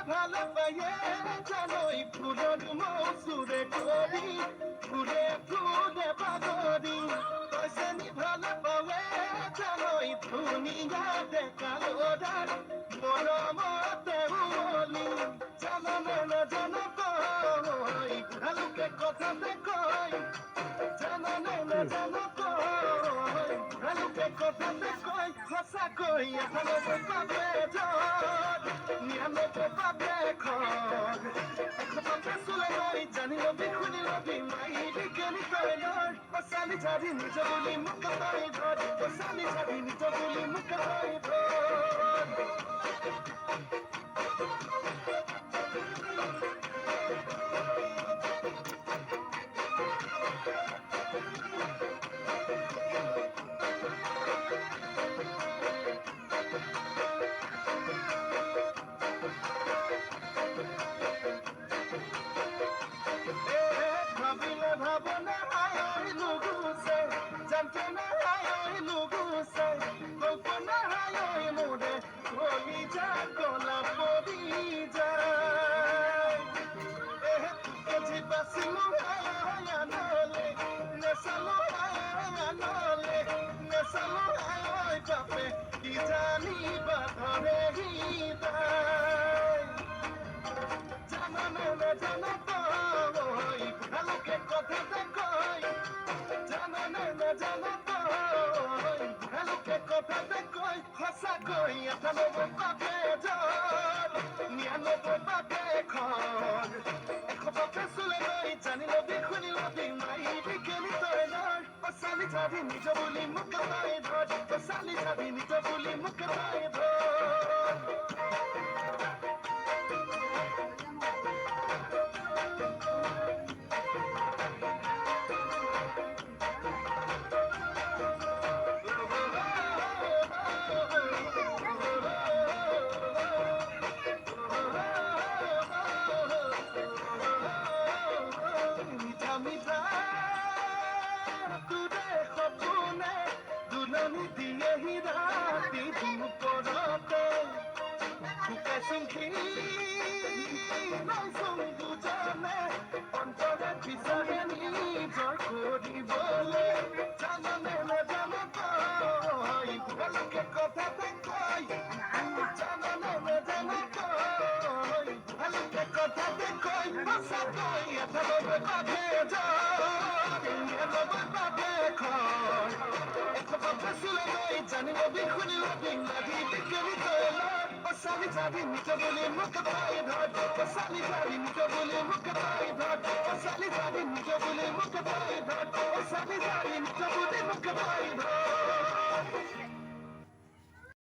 ভালো পাইয়ে জানোই ফুলন মৌসুরে করি ফুলে ফুলে পাগরি পয়সানি ভালো পাওয়ে জানোই দুনিয়া দেখালো ডাক মন মতে বলি জানো না জানো কই ভালুকে কথা দেখই জানো না জানো কই ভালুকে কথা দেখই খসা কই ভালো পাবে জল নিয়ামে পাবে খন এখন সুলে নই জানি লবি খুনি লবি মাই বিকেনি করে নয় পসালি ছাড়ি নিজ বলি মুখ তাই ধর পসালি ছাড়ি নিজ বলি মুখ তাই ধর ভাবনা হায় লুগুসে জানতে না হায় লুগুসে কল্পনা হায় মোরে কলি যা গলা পড়ি যায় কেজি বাসিলু হায় আনলে নেশালু হায় আনলে নেশালু হায় বাপে কি জানি বাধরে হৃদয় জানো না জানো তো ভালুকে কথা দেখই জানো না জানো তো ভালুকে কথা দেখই খসা কই এখানে পাবে জল নিয়ানব্বই পাবে খন এখবাকে চুলে নই জানি লবি খুনি লবি মাই বিকেনি তই নয় পচালি ছাড়ি নিজ বুলি মুখ তাই ধর পচালি ছাড়ি নিজ বুলি মুখ তাই ধর সুখী নংসু জানে অন্তরে বিচারে নিজর করিবলে জানে না জানো কই ভালুকে কথা দেখই জানে না জানো কই ভালুকে কথা দেখই ভাষা কই এতবে পাবে এতবে পাবে খন এতবে শুলে নই জানি লবি খুনি লবি লাগি বিকেলি তোলা পসালি ছাড়ি নিজ বলে মুখ তাই ধর পসালি ছাড়ি নিজ বলে মুখ তাই ধর পসালি ছাড়ি নিজ বলে মুখ তাই ধর পসালি ছাড়ি নিজ বলে মুখ তাই ধর